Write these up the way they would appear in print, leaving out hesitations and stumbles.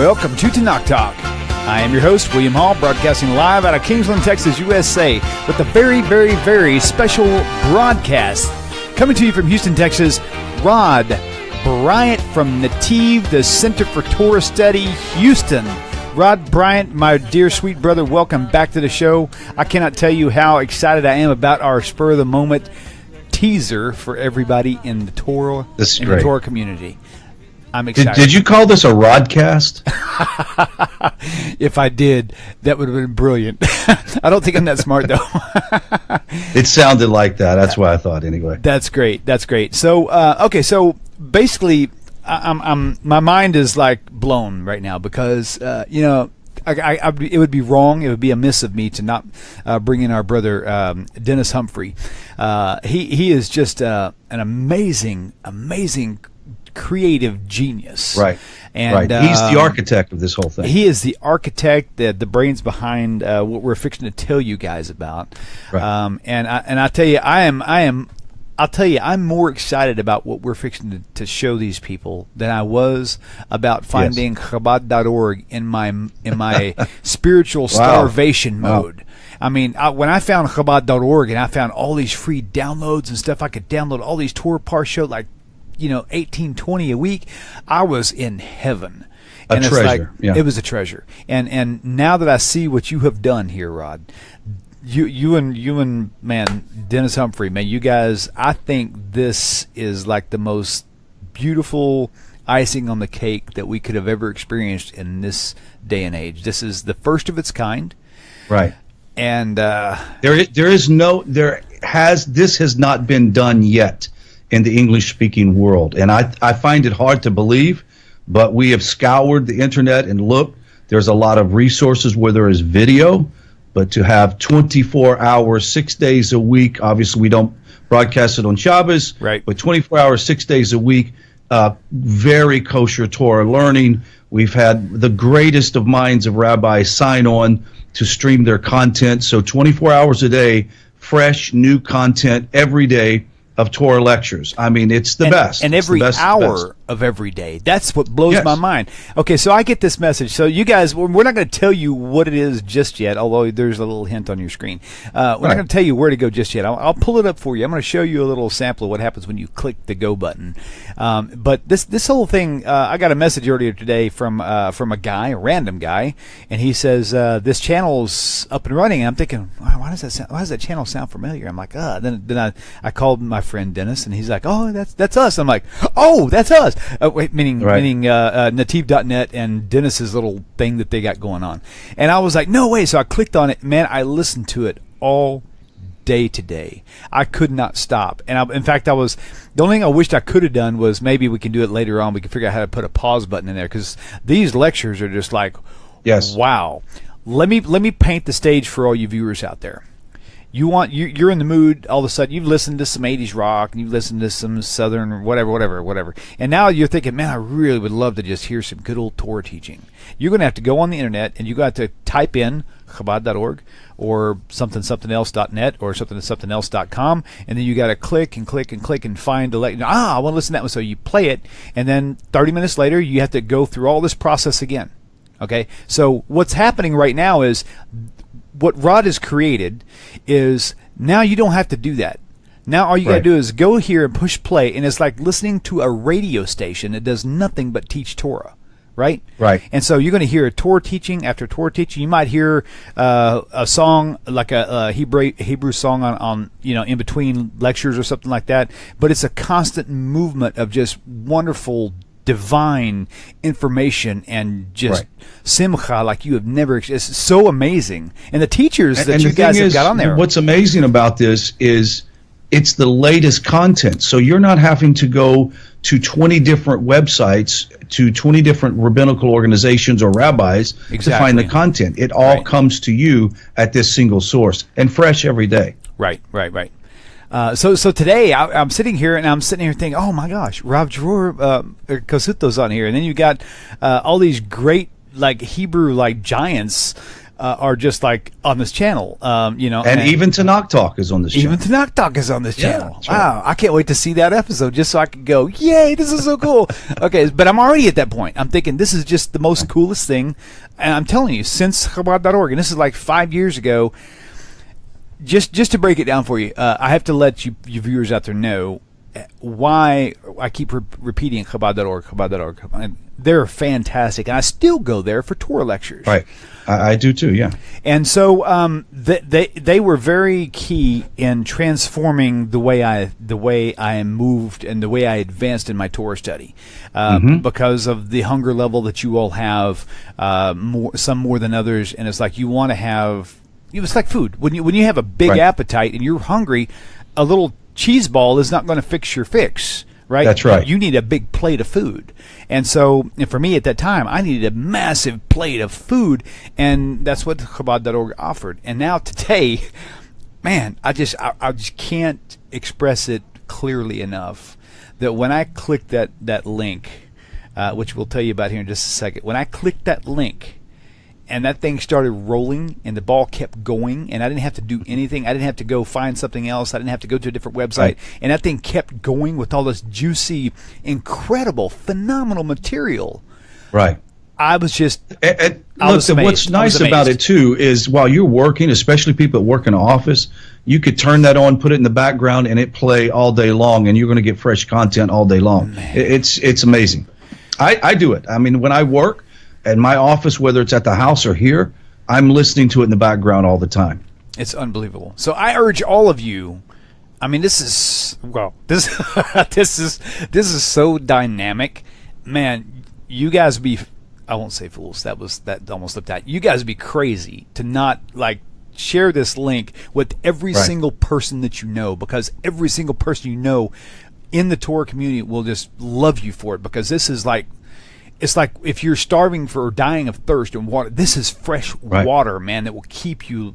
Welcome to Tanakh Talk. I am your host, William Hall, broadcasting live out of Kingsland, Texas, USA, with a very, very, very special broadcast. Coming to you from Houston, Texas, Rod Bryant from Nativ, the Center for Torah Study, Houston. Rod Bryant, my dear sweet brother, welcome back to the show. I cannot tell you how excited I am about our spur of the moment teaser for everybody in the Torah, the Torah community. I'm excited. Did you call this a Rodcast? If I did, that would have been brilliant. I don't think I'm that smart, though. It sounded like that. That's why I thought, anyway. That's great. That's great. So, okay. So basically, my mind is like blown right now because it would be wrong. It would be amiss of me to not bring in our brother Dennis Humphrey. He is just an amazing creative genius. Right. And right. He's the architect of this whole thing. He is the architect, the brains behind what we're fixing to tell you guys about. Right. And I tell you, I'm more excited about what we're fixing to show these people than I was about finding Chabad.org in my spiritual starvation mode. I mean, when I found Chabad.org and I found all these free downloads and stuff, I could download all these Torah Parsha, like, 18, 20 a week, I was in heaven. And treasure. It was a treasure. And now that I see what you have done here, Rod, you and man, Dennis Humphrey, man, you guys, I think this is like the most beautiful icing on the cake that we could have ever experienced in this day and age. This is the first of its kind. Right. And this has not been done yet in the English-speaking world. And I find it hard to believe, but we have scoured the internet and looked. There's a lot of resources where there is video, but to have 24 hours, 6 days a week, obviously we don't broadcast it on Shabbos, right? But 24 hours, 6 days a week, very kosher Torah learning. We've had the greatest of minds of rabbis sign on to stream their content. So 24 hours a day, fresh, new content every day of Torah lectures. I mean, it's the best. And every hour of every day. That's what blows my mind. Okay, so I get this message. So you guys, we're not going to tell you what it is just yet, although there's a little hint on your screen. We're not going to tell you where to go just yet. I'll pull it up for you. I'm going to show you a little sample of what happens when you click the go button. But this whole thing, I got a message earlier today from a guy, a random guy, and he says this channel's up and running. And I'm thinking, wow, why does that channel sound familiar? I'm like, Then I called my friend Dennis, and he's like, oh, that's us. I'm like, oh, that's us. Meaning Nativ.net and Dennis's little thing that they got going on. And I was like, no way. So I clicked on it. Man, I listened to it all day today. I could not stop. And in fact, the only thing I wished I could have done was maybe we can do it later on. We can figure out how to put a pause button in there, because these lectures are just like, wow. Let me paint the stage for all you viewers out there. You're in the mood. All of a sudden, you've listened to some 80s rock, and you've listened to some Southern whatever. And now you're thinking, man, I really would love to just hear some good old Torah teaching. You're going to have to go on the internet, and you got to type in Chabad.org or something-else.net or something-else.com, and then you got to click and find the I want to listen to that one. So you play it, and then 30 minutes later, you have to go through all this process again. Okay, so what's happening right now is, what Rod has created is, now you don't have to do that. Now all you got to do is go here and push play, and it's like listening to a radio station that does nothing but teach Torah, right? Right. And so you're going to hear a Torah teaching after Torah teaching. You might hear a song, like a Hebrew song on in between lectures or something like that. But it's a constant movement of just wonderful, divine information and just simcha like you have never. It's so amazing. And the teachers that you guys have got on there. What's amazing about this is it's the latest content. So you're not having to go to 20 different websites, to 20 different rabbinical organizations or rabbis to find the content. It all comes to you at this single source, and fresh every day. Right. So today I'm sitting here thinking, oh my gosh, Rav Dror Kosuto's on here, and then you got all these great like Hebrew like giants are just like on this channel, and even Tanakh Talk is on this channel. Even Tanakh Talk is on this channel. That's Wow, right. I can't wait to see that episode just so I can go, yay, this is so cool. Okay, but I'm already at that point. I'm thinking this is just the most coolest thing. And I'm telling you, since Chabad.org, and this is like 5 years ago, just to break it down for you, I have to let you viewers out there know why I keep repeating Chabad.org, Chabad.org. They're fantastic, and I still go there for Torah lectures. Right, I do too. Yeah, and so they were very key in transforming the way I moved and the way I advanced in my Torah study, because of the hunger level that you all have, some more than others, and it's like you want to have. It's like food. When you have a big appetite and you're hungry, a little cheese ball is not going to fix your fix, right? That's right. You need a big plate of food. And so, and for me at that time, I needed a massive plate of food, and that's what Chabad.org offered. And now today, man, I just can't express it clearly enough that when I click that link, which we'll tell you about here in just a second, when I clicked that link, and that thing started rolling, and the ball kept going, and I didn't have to do anything. I didn't have to go find something else. I didn't have to go to a different website. Right. And that thing kept going with all this juicy, incredible, phenomenal material. Right. I was just look, what's nice about it, too, is while you're working, especially people that work in an office, you could turn that on, put it in the background, and it play all day long, and you're going to get fresh content all day long. It's amazing. I do it. I mean, when I work, at my office, whether it's at the house or here, I'm listening to it in the background all the time. It's unbelievable. So I urge all of you. I mean, this is this is so dynamic, man. You guys be, I won't say fools. That almost slipped out. You guys be crazy to not like share this link with every single person that you know, because every single person you know in the Torah community will just love you for it, because this is like. It's like if you're starving for or dying of thirst and water, this is fresh water, man, that will keep you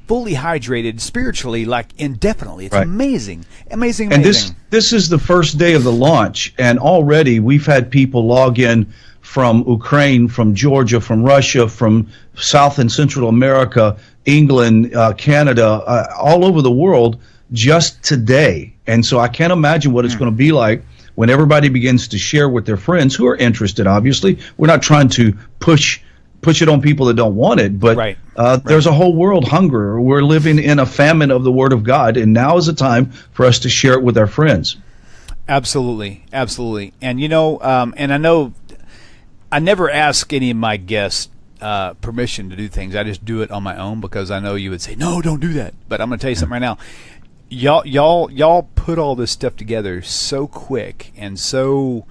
fully hydrated spiritually, like indefinitely. It's amazing. And this is the first day of the launch, and already we've had people log in from Ukraine, from Georgia, from Russia, from South and Central America, England, Canada, all over the world just today. And so I can't imagine what it's going to be like when everybody begins to share with their friends who are interested. Obviously, we're not trying to push it on people that don't want it, but there's a whole world hunger. We're living in a famine of the Word of God, and now is the time for us to share it with our friends. Absolutely. And and I know I never ask any of my guests permission to do things. I just do it on my own, because I know you would say, no, don't do that. But I'm going to tell you something right now. Y'all put all this stuff together so quick, and so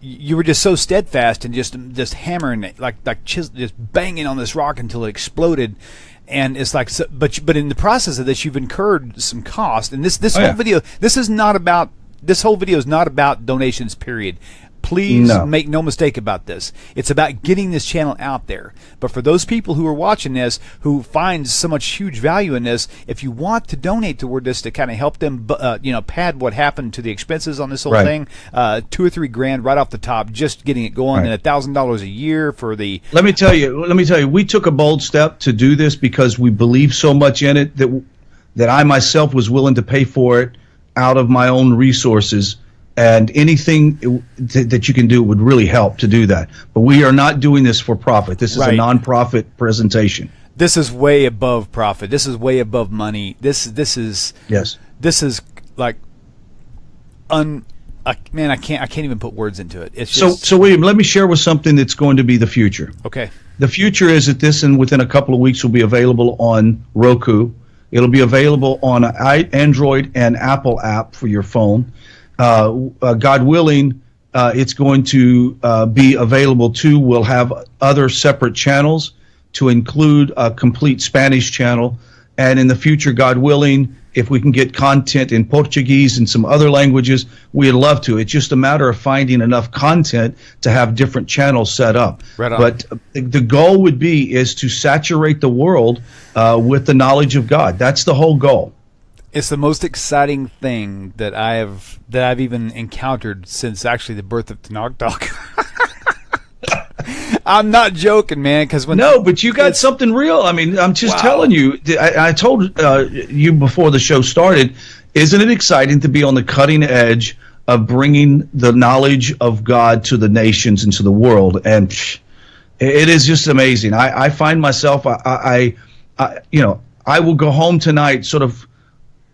you were just so steadfast and just hammering it like just banging on this rock until it exploded. And it's like, but in the process of this, you've incurred some cost. And this whole video, this whole video is not about donations. Period. Please make no mistake about this. It's about getting this channel out there. But for those people who are watching this, who find so much huge value in this, if you want to donate toward this to kind of help them, pad what happened to the expenses on this whole thing, $2 or $3 grand right off the top, just getting it going, and $1,000 a year for the. Let me tell you, we took a bold step to do this because we believe so much in it that I myself was willing to pay for it out of my own resources. And anything that you can do would really help to do that. But we are not doing this for profit. This is a nonprofit presentation. This is way above profit. This is way above money. This is like man, I can't even put words into it. It's just, so William, let me share with something that's going to be the future. Okay. The future is that this, and within a couple of weeks, will be available on Roku. It'll be available on an Android and Apple app for your phone. God willing, it's going to be available too. We'll have other separate channels to include a complete Spanish channel. And in the future, God willing, if we can get content in Portuguese and some other languages, we'd love to. It's just a matter of finding enough content to have different channels set up. Right on. But the goal would be is to saturate the world with the knowledge of God. That's the whole goal. It's the most exciting thing that I've even encountered since actually the birth of Tanakh Talk. I'm not joking, man. Because but you got something real. I mean, I'm just telling you. I told you before the show started. Isn't it exciting to be on the cutting edge of bringing the knowledge of God to the nations and to the world? And it is just amazing. I find myself, I will go home tonight sort of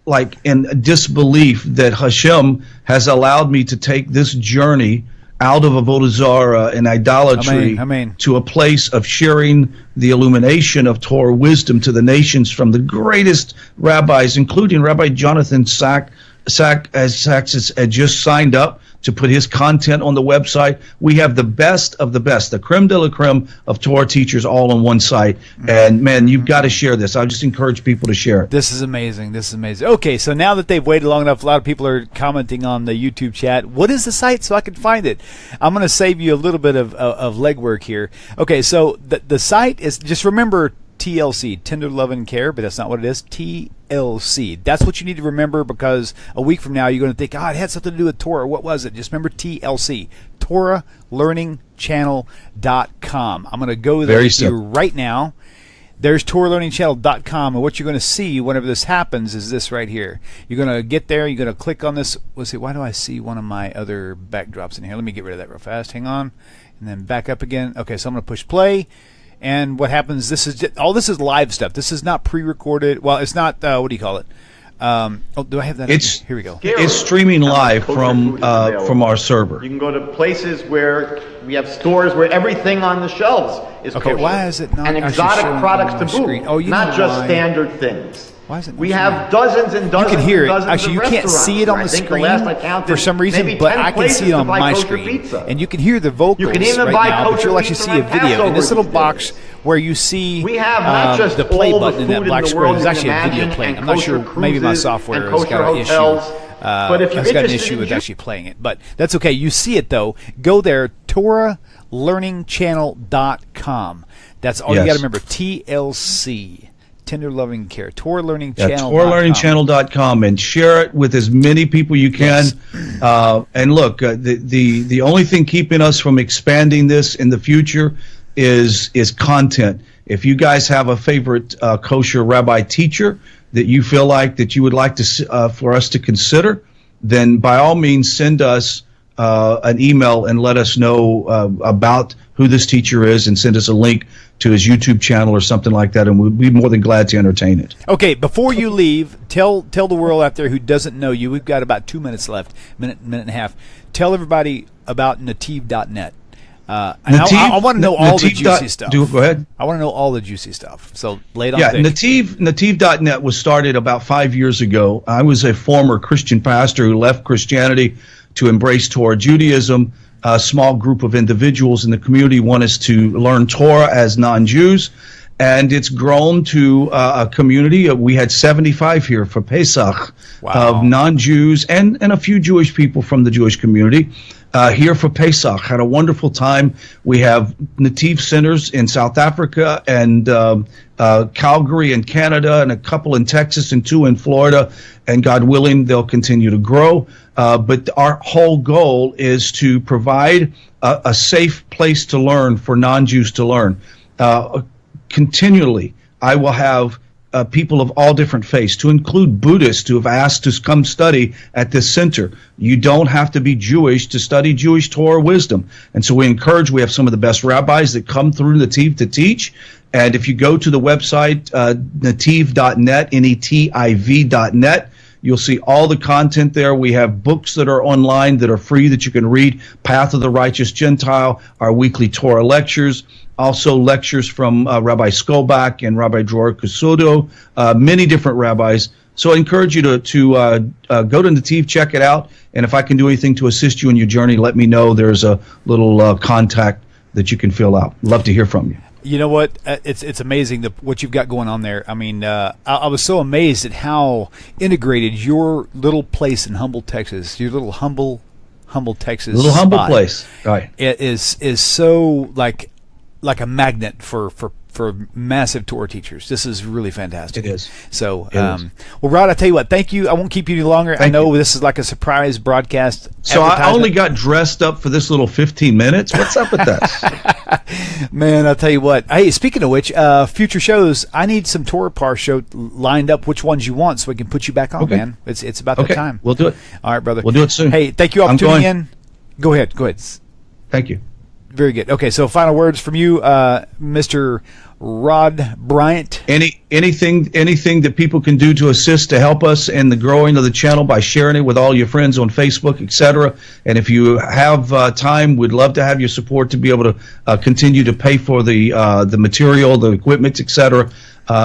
like in disbelief that Hashem has allowed me to take this journey out of avodah zarah and idolatry to a place of sharing the illumination of Torah wisdom to the nations from the greatest rabbis, including Rabbi Jonathan Sachs has just signed up to put his content on the website. We have the best of the best, the creme de la creme of Torah teachers all on one site. And, man, you've got to share this. I just encourage people to share it. This is amazing. Okay, so now that they've waited long enough, a lot of people are commenting on the YouTube chat. What is the site so I can find it? I'm going to save you a little bit of legwork here. Okay, so the site is, just remember, TLC, Tender Love and Care, but that's not what it is. TLC. That's what you need to remember, because a week from now you're going to think, it had something to do with Torah. What was it? Just remember TLC, TorahLearningChannel.com. I'm going to go there with you right now. There's TorahLearningChannel.com, and what you're going to see whenever this happens is this right here. You're going to get there. You're going to click on this. Let's see. Why do I see one of my other backdrops in here? Let me get rid of that real fast. Hang on. And then back up again. Okay, so I'm going to push play. And what happens, this is live stuff. This is not pre-recorded. Well, it's not, what do you call it? Do I have that? Here we go. It's streaming live from our server. You can go to places where we have stores where everything on the shelves is kosher. Why is it not and exotic products to boot, not just standard things. Why is it? We have dozens and dozens. You can hear it. Actually, you can't see it on the screen for some reason, but I can see it on my screen. And you can hear the vocals you can even right buy now, but you'll actually see a video. In this little box where you see the play button in that black square, there's actually a video playing. I'm not sure. Maybe my software has got an issue. But if you're got an issue with actually playing it. But that's okay. You see it, though. Go there, TorahLearningChannel.com. That's all you got to remember. TLC. Tender Loving Care. TorahLearningChannel.com, and share it with as many people you can. Yes. And look, the only thing keeping us from expanding this in the future is content. If you guys have a favorite kosher rabbi teacher that you feel like that you would like to for us to consider, then by all means send us an email and let us know about who this teacher is, and send us a link to his YouTube channel or something like that, and we'd be more than glad to entertain it. Okay, before you leave, tell the world out there who doesn't know you, we've got about 2 minutes left, minute and a half. Tell everybody about Nativ.net. I want to know all the juicy stuff. Go ahead. I want to know all the juicy stuff. So lay it on thick. Nativ.net was started about 5 years ago. I was a former Christian pastor who left Christianity to embrace Torah Judaism. A small group of individuals in the community want us to learn Torah as non-Jews, and it's grown to a community. We had 75 here for Pesach of non-Jews and a few Jewish people from the Jewish community here for Pesach. Had a wonderful time. We have Nativ centers in South Africa and Calgary in Canada, and a couple in Texas and 2 in Florida, and God willing, they'll continue to grow. But our whole goal is to provide a safe place to learn for non-Jews to learn. Continually, I will have people of all different faiths, to include Buddhists who have asked to come study at this center. You don't have to be Jewish to study Jewish Torah wisdom. And so we have some of the best rabbis that come through Nativ to teach. And if you go to the website, nativ.net, Netiv.net, you'll see all the content there. We have books that are online that are free that you can read. Path of the Righteous Gentile, our weekly Torah lectures, also lectures from Rabbi Skobach and Rabbi Dror Kusudo, many different rabbis. So I encourage you to go to Nativ, check it out. And if I can do anything to assist you in your journey, let me know. There's a little contact that you can fill out. Love to hear from you. You know what? It's amazing what you've got going on there. I mean, I was so amazed at how integrated your little place in Humble, Texas, your little humble Texas, humble place, right? It is so like a magnet for for massive Torah teachers. This is really fantastic. It is. So, well, Rod, I tell you what, thank you. I won't keep you any longer. I know this is like a surprise broadcast. So I only got dressed up for this little 15 minutes. What's up with that? Man, I'll tell you what. Hey, speaking of which, future shows, I need some Torah Par show lined up, which ones you want, so we can put you back on, man. It's about that time. We'll do it. All right, brother. We'll do it soon. Hey, thank you all for tuning in. Go ahead. Thank you. Very good. Okay, so final words from you, Mr. Rod Bryant. Anything that people can do to assist to help us in the growing of the channel by sharing it with all your friends on Facebook, etc. And if you have time, we'd love to have your support to be able to continue to pay for the material, the equipment, etc.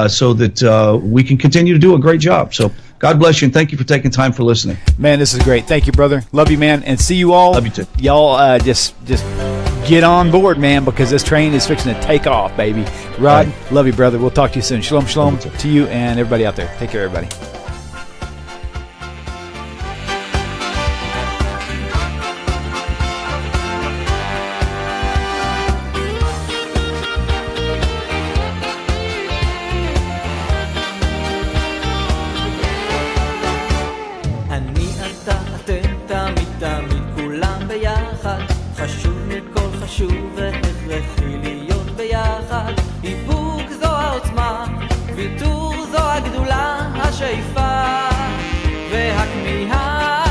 So that we can continue to do a great job. So God bless you, and thank you for taking time for listening. Man, this is great. Thank you, brother. Love you, man, and see you all. Love you too. Y'all just get on board, man, because this train is fixing to take off, baby. Rod, right. Love you, brother. We'll talk to you soon. Shalom, shalom to you and everybody out there. Take care, everybody. חשוב והכרחי להיות ביחד. איפוק זו העוצמה, ויתור זו הגדולה, השאיפה והכמיהה.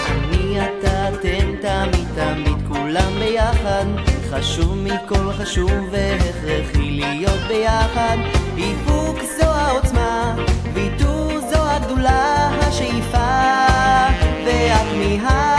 אני אתה אתם תמיד תמיד כולם ביחד. חשוב מכל חשוב והכרחי להיות ביחד. איפוק זו העוצמה, ויתור זו הגדולה, השאיפה והכמיהה.